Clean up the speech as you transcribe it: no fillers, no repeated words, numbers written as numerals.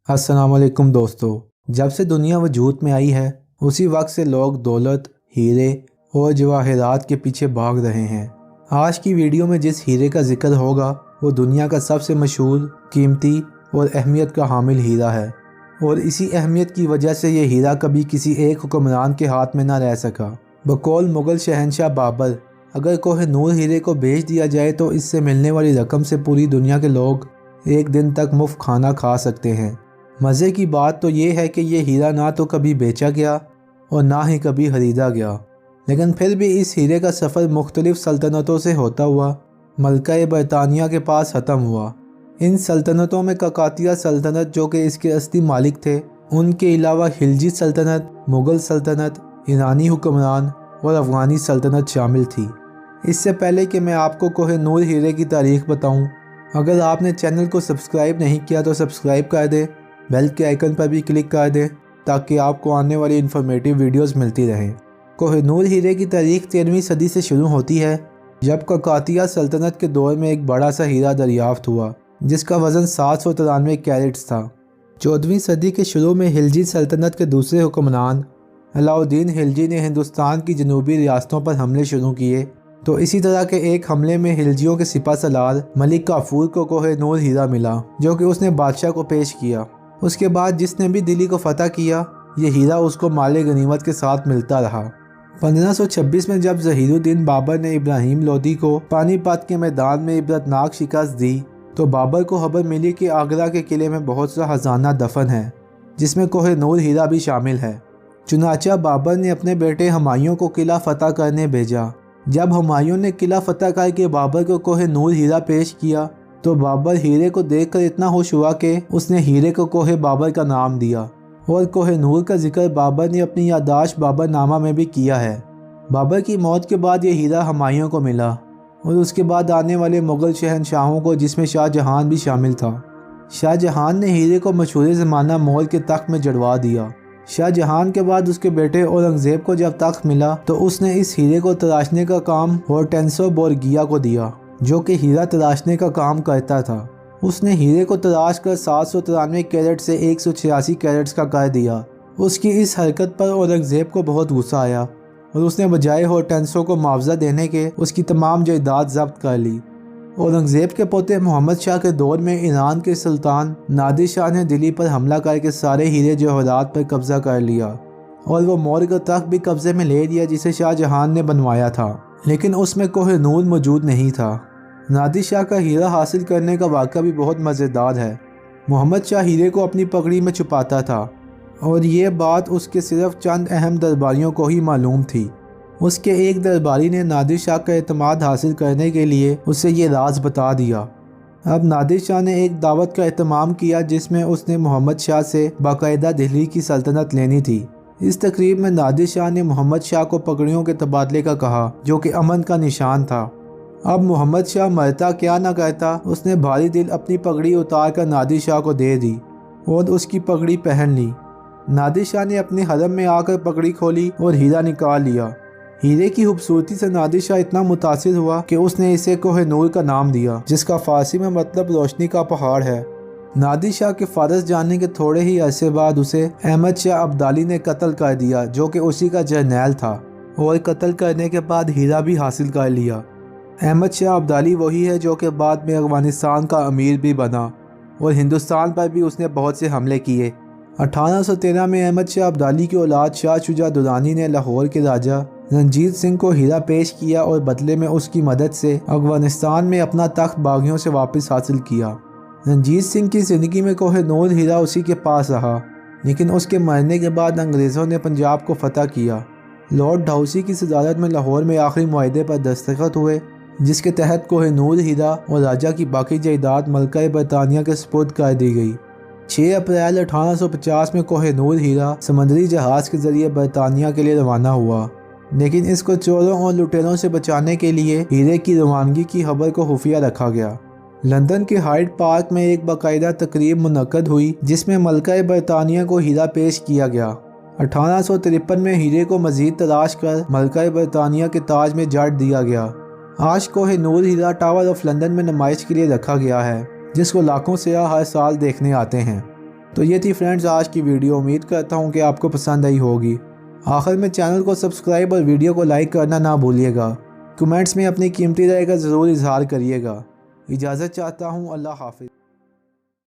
अस्सलाम वालेकुम दोस्तों। जब से दुनिया वजूद में आई है उसी वक्त से लोग दौलत, हीरे और जवाहरात के पीछे भाग रहे हैं। आज की वीडियो में जिस हीरे का जिक्र होगा वो दुनिया का सबसे मशहूर, कीमती और अहमियत का हामिल हीरा है, और इसी अहमियत की वजह से ये हीरा कभी किसी एक हुक्मरान के हाथ में ना रह सका। बकौल मुग़ल शहंशाह बाबर, अगर कोह-ए-नूर हीरे को बेच दिया जाए तो इससे मिलने वाली रकम से पूरी दुनिया के लोग एक दिन तक मुफ्त खाना खा सकते हैं। मज़े की बात तो ये है कि ये हीरा ना तो कभी बेचा गया और ना ही कभी ख़रीदा गया, लेकिन फिर भी इस हीरे का सफ़र मुख्तलिफ़ सल्तनतों से होता हुआ मलका बरतानिया के पास ख़त्म हुआ। इन सल्तनतों में ककातिया सल्तनत, जो कि इसके असली मालिक थे, उनके अलावा खिलजी सल्तनत, मुग़ल सल्तनत, ईरानी हुक्मरान और अफ़गानी सल्तनत शामिल थी। इससे पहले कि मैं आपको कोह-ए-नूर हीरे की तारीख़ बताऊँ, अगर आपने चैनल को सब्सक्राइब नहीं किया तो सब्सक्राइब कर दें, बेल के आइकन पर भी क्लिक कर दें ताकि आपको आने वाली इन्फॉर्मेटिव वीडियोस मिलती रहें। कोह-ए-नूर हीरे की तारीख़ 13वीं सदी से शुरू होती है, जब ककातिया सल्तनत के दौर में एक बड़ा सा हीरा दरियाफ्त हुआ जिसका वज़न 793 कैरेट्स था। 14वीं सदी के शुरू में खिलजी सल्तनत के दूसरे हुक्मरान अलाउद्दीन खिलजी ने हिंदुस्तान की जनूबी रियासतों पर हमले शुरू किए, तो इसी तरह के एक हमले में खिलजियों के सिपह सलार मलिक काफूर को कोह-ए-नूर हीरा मिला, जो कि उसने बादशाह को पेश किया। उसके बाद जिसने भी दिल्ली को फतह किया, ये हीरा उसको माले गनीमत के साथ मिलता रहा। 1526 में जब ज़हीरुद्दीन बाबर ने इब्राहिम लोदी को पानीपत के मैदान में इबरतनाक शिकस्त दी, तो बाबर को खबर मिली कि आगरा के किले में बहुत सा खजाना दफन है, जिसमें कोह-ए-नूर हीरा भी शामिल है। चुनाचा बाबर ने अपने बेटे हुमायूं को किला फतह करने भेजा। जब हुमायूं ने किला फतह करके बाबर को कोह-ए-नूर हीरा पेश किया, तो बाबर हीरे को देखकर इतना खुश हुआ कि उसने हीरे को कोहे बाबर का नाम दिया, और कोह-ए-नूर का जिक्र बाबर ने अपनी याददाश्त बाबरनामा में भी किया है। बाबर की मौत के बाद ये हीरा हुमायूं को मिला, और उसके बाद आने वाले मुग़ल शहंशाहों को, जिसमें शाहजहां भी शामिल था। शाहजहां ने हीरे को मशहूर ज़माना मोल के तख्त में जड़वा दिया। शाहजहां के बाद उसके बेटे औरंगज़ेब को जब तख्त मिला तो उसने इस हीरे को तराशने का काम होर्टेंसो बोरगिया को दिया, जो कि हीरा तराशने का काम करता था। उसने हीरे को तराश कर 793 कैरेट से 186 कैरेट्स का कर दिया। उसकी इस हरकत पर औरंगज़ेब को बहुत गुस्सा आया, और उसने बजाय होर्टेंसो को मुआवजा देने के उसकी तमाम जायदाद जब्त कर ली। औरंगज़ेब के पोते मोहम्मद शाह के दौर में ईरान के सुल्तान नादिर शाह ने दिल्ली पर हमला करके सारे हीरे जवाहरात पर कब्जा कर लिया, और वो मौर्य का तख्त भी कब्जे में ले लिया जिसे शाहजहां ने बनवाया था, लेकिन उसमें कोह-ए-नूर मौजूद नहीं था। नादिर शाह का हीरा हासिल करने का वाक़या भी बहुत मज़ेदार है। मोहम्मद शाह हीरे को अपनी पगड़ी में छुपाता था, और ये बात उसके सिर्फ चंद अहम दरबारियों को ही मालूम थी। उसके एक दरबारी ने नादिर शाह का एतमाद हासिल करने के लिए उसे ये राज बता दिया। अब नादिर शाह ने एक दावत का एहतमाम किया जिसमें उसने मोहम्मद शाह से बाकायदा दिल्ली की सल्तनत लेनी थी। इस तकरीब में नादिर शाह ने मोहम्मद शाह को पगड़ियों के तबादले का कहा, जो कि अमन का निशान था। अब मोहम्मद शाह मरता क्या ना कहता, उसने भारी दिल अपनी पगड़ी उतार कर नादिर शाह को दे दी और उसकी पगड़ी पहन ली। नादिर शाह ने अपने हरम में आकर पगड़ी खोली और हीरा निकाल लिया। हीरे की खूबसूरती से नादिर शाह इतना मुतासिर हुआ कि उसने इसे कोह-ए-नूर का नाम दिया, जिसका फारसी में मतलब रोशनी का पहाड़ है। नादिर शाह के फारस जाने के थोड़े ही अरसे बाद उसे अहमद शाह अब्दाली ने कत्ल कर दिया, जो कि उसी का जर्नैल था, और कत्ल करने के बाद हीरा भी हासिल कर लिया। अहमद शाह अब्दाली वही है जो कि बाद में अफ़गानिस्तान का अमीर भी बना, और हिंदुस्तान पर भी उसने बहुत से हमले किए। 1813 में अहमद शाह अब्दाली की औलाद शाह शुजा दुरानी ने लाहौर के राजा रंजीत सिंह को हीरा पेश किया, और बदले में उसकी मदद से अफ़गानिस्तान में अपना तख्त बागियों से वापस हासिल किया। रंजीत सिंह की ज़िंदगी में कोह-ए-नूर हीरा उसी के पास रहा, लेकिन उसके मरने के बाद अंग्रेज़ों ने पंजाब को फतह किया। लॉर्ड डाउसी की सदारत में लाहौर में आखिरी मुआहदे पर दस्तखत हुए, जिसके तहत कोह-ए-नूर हीरा और राजा की बाकी जायदाद मलका बरतानिया के सुपुर्द कर दी गई। 6 अप्रैल 1850 में कोह-ए-नूर हीरा समंदरी जहाज़ के ज़रिए बरतानिया के लिए रवाना हुआ, लेकिन इसको चोरों और लुटेरों से बचाने के लिए हीरे की रवानगी की खबर को खुफिया रखा गया। लंदन के हाइड पार्क में एक बाकायदा तकरीब मुनक्कद हुई जिसमें मलका बरतानिया को हीरा पेश किया गया। 1853 में हीरे को मज़ीद तलाश कर मलका बरतानिया के ताज में जड़ दिया गया। आज कोह-ए-नूर हीरा टावर ऑफ लंदन में नुमाइश के लिए रखा गया है, जिसको लाखों सयाह हर साल देखने आते हैं। تو یہ تھی فرینڈز آج کی ویڈیو، امید کرتا ہوں کہ آپ کو پسند آئی ہوگی۔ آخر میں چینل کو سبسکرائب اور ویڈیو کو لائک کرنا نہ بھولیے گا۔ کمنٹس میں اپنی قیمتی رائے کا ضرور اظہار کریے گا۔ اجازت چاہتا ہوں، اللہ حافظ۔